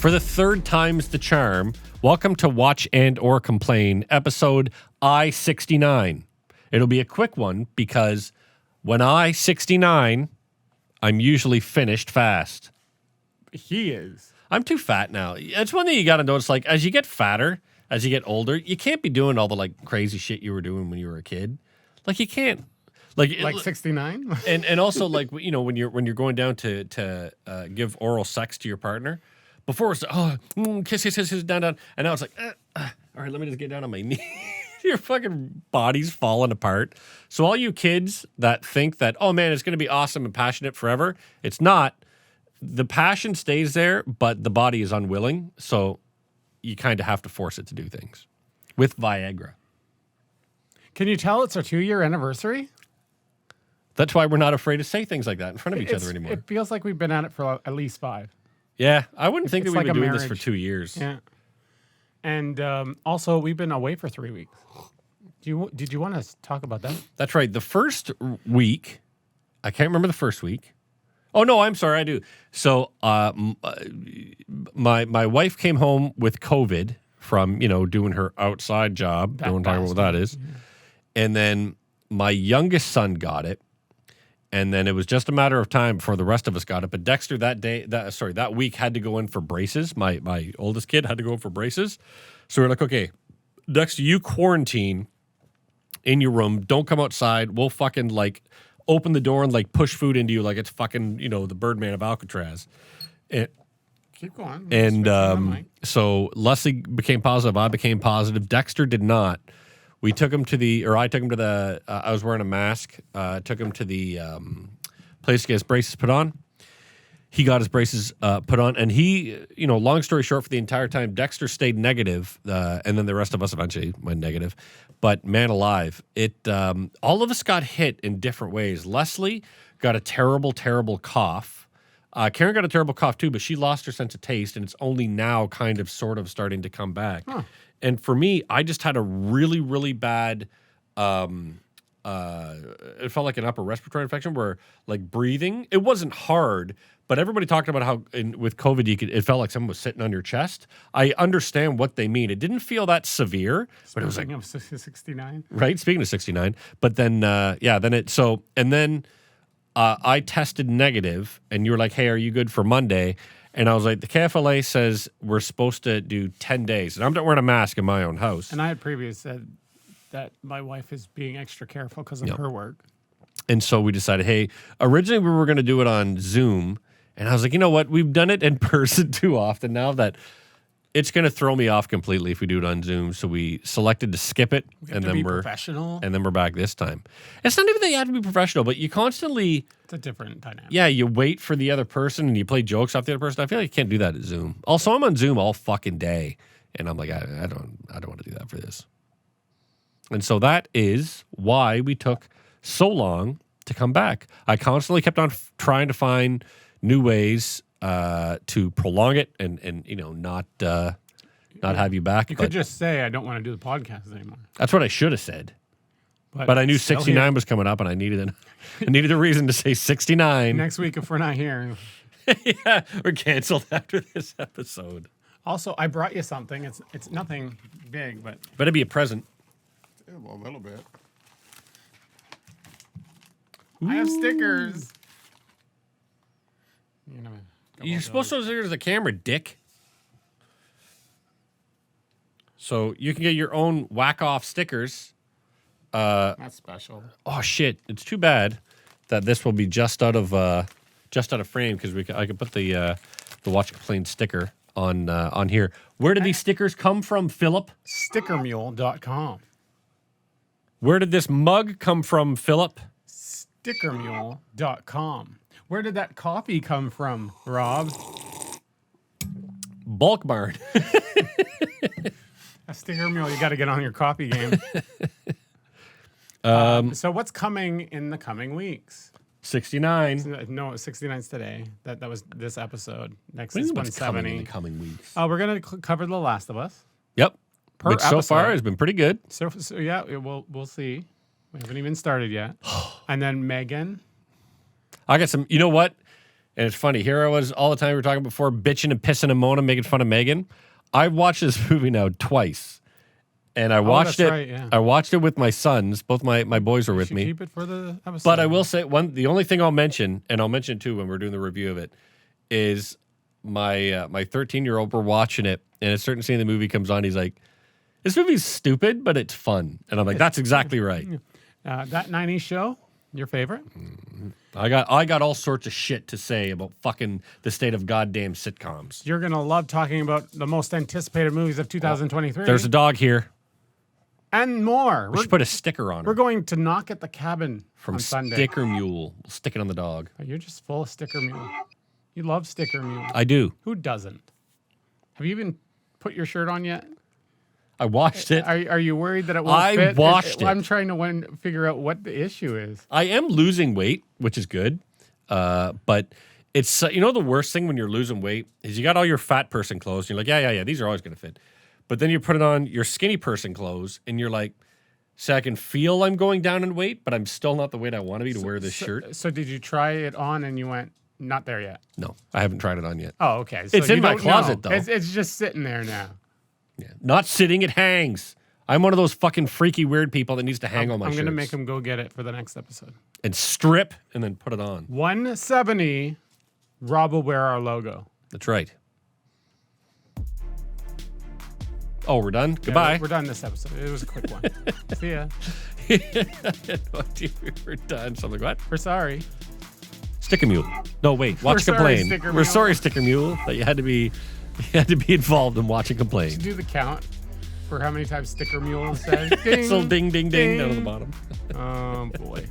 For the third time's the charm, welcome to Watch and or Complain, episode I-69. It'll be a quick one because when I-69, I'm usually finished fast. He is. I'm too fat now. It's one thing you got to notice, like, as you get fatter, as you get older, you can't be doing all the, like, crazy shit you were doing when you were a kid. Like, you can't. Like 69? And also, like, you know, when you're going down to give oral sex to your partner, before it's kiss, down, and now it's like, all right, let me just get down on my knee. Your fucking body's falling apart. So all you kids that think that, oh man, it's going to be awesome and passionate forever, it's not. The passion stays there, but the body is unwilling. So you kind of have to force it to do things with Viagra. Can you tell it's our 2-year anniversary? That's why we're not afraid to say things like that in front of each other anymore. It feels like we've been at it for at least 5. Yeah, I wouldn't think that we've like been a doing this for marriage. 2 years. Yeah. And also, we've been away for 3 weeks. Did you want to talk about that? That's right. The first week, I can't remember the first week. Oh, no, I'm sorry, I do. So my wife came home with COVID from, you know, doing her outside job. No one talking about what that is. Yeah. And then my youngest son got it. And then it was just a matter of time before the rest of us got it. But Dexter that week had to go in for braces. My oldest kid had to go in for braces. So we're like, okay, Dexter, you quarantine in your room. Don't come outside. We'll fucking like open the door and like push food into you like it's fucking, you know, the Birdman of Alcatraz. Keep going. And so Leslie became positive. I became positive. Dexter did not. I took him to the, I was wearing a mask, took him to the place to get his braces put on. He got his braces put on, and he, you know, long story short, for the entire time, Dexter stayed negative, and then the rest of us eventually went negative. But man alive, all of us got hit in different ways. Leslie got a terrible, terrible cough. Karen got a terrible cough too, but she lost her sense of taste, and it's only now kind of sort of starting to come back. Huh. And for me, I just had a really, really bad, it felt like an upper respiratory infection where, like, breathing, it wasn't hard, but everybody talked about how with COVID, it felt like someone was sitting on your chest. I understand what they mean. It didn't feel that severe, but it was like... 69. Right, speaking of 69. But then, I tested negative, and you were like, hey, are you good for Monday? And I was like, the KFLA says we're supposed to do 10 days. And I'm not wearing a mask in my own house. And I had previously said that my wife is being extra careful because of her work. And so we decided, hey, originally we were going to do it on Zoom. And I was like, you know what? We've done it in person too often now that it's going to throw me off completely if we do it on Zoom. So we selected to skip it. And then we're professional. And then we're back this time. It's not even that you have to be professional, but you constantly... It's a different dynamic. Yeah, you wait for the other person and you play jokes off the other person. I feel like you can't do that at Zoom. Also, I'm on Zoom all fucking day. And I'm like, I don't want to do that for this. And so that is why we took so long to come back. I constantly kept on trying to find new ways to prolong it and you know, not have you back. You could just say, I don't want to do the podcast anymore. That's what I should have said. But I knew 69 was coming up, and I needed a reason to say 69. Next week, if we're not here. Yeah, we're canceled after this episode. Also, I brought you something. It's nothing big, but... Better be a present. Yeah, well, a little bit. Ooh. I have stickers. You're supposed to use the camera, dick. So you can get your own whack-off stickers. That's special. Oh shit! It's too bad that this will be just out of frame because I could put the Watch Complain sticker on here. Where did these stickers come from, Philip? Stickermule.com. Where did this mug come from, Philip? Stickermule.com. Where did that coffee come from, Rob? Bulk Barn. A sticker mule, you got to get on your coffee game. So what's coming in the coming weeks? 69. No, 69's today. That was this episode. Next What is is what's coming in 170. the coming weeks? We're going to cover The Last of Us. Yep. Per Which so far episode. has been pretty good. So yeah, we'll see. We haven't even started yet. And then Megan. I got some. You know what? And it's funny. Here I was all the time we were talking before, bitching and pissing and moaning, making fun of Megan. I watched this movie now twice. And I watched it. Right, yeah. I watched it with my sons. Both my boys were with Should me. keep it for the episode. But I will say the only thing I'll mention, and I'll mention too when we're doing the review of it, is my 13-year-old. We're watching it, and a certain scene in the movie comes on. He's like, "This movie's stupid, but it's fun," and I'm like, "That's exactly right." That 90s show, your favorite? I got all sorts of shit to say about fucking the state of goddamn sitcoms. You're gonna love talking about the most anticipated movies of 2023. There's a dog here. and more. We should put a sticker on We're it going to Knock at the Cabin from on Sunday. Sticker Mule. We'll stick it on the dog. Oh, you're just full of Sticker Mule. You love Sticker Mule. I do. Who doesn't? Have you even put your shirt on yet? I watched it. Are you worried that it won't I fit? watched it. I'm trying to figure out what the issue is. I am losing weight, which is good. But it's, the worst thing when you're losing weight is you got all your fat person clothes. And you're like, yeah, these are always going to fit. But then you put it on your skinny person clothes and you're like, so I can feel I'm going down in weight, but I'm still not the weight I want to be to wear this shirt. So did you try it on and you went, not there yet? No, I haven't tried it on yet. Oh, okay. So It's in you my don't closet, know. though. It's just sitting there now. Yeah. Not sitting, it hangs. I'm one of those fucking freaky weird people that needs to hang on my I'm shirts. going to make him go get it for the next episode. And strip and then put it on. 170, Rob will wear our logo. That's right. Oh, we're done? Yeah, Goodbye. we're done this episode. It was a quick one. See ya. We're done. So I'm like, what? We're sorry. Sticker Mule. No, wait. Watch We're sorry, Complain. Sticker We're Mule. sorry, Sticker Mule, that you had to be involved in watching Complain. Do the count for how many times Sticker Mule says. Ding, It's a little ding, ding, ding down at the bottom. Oh, boy.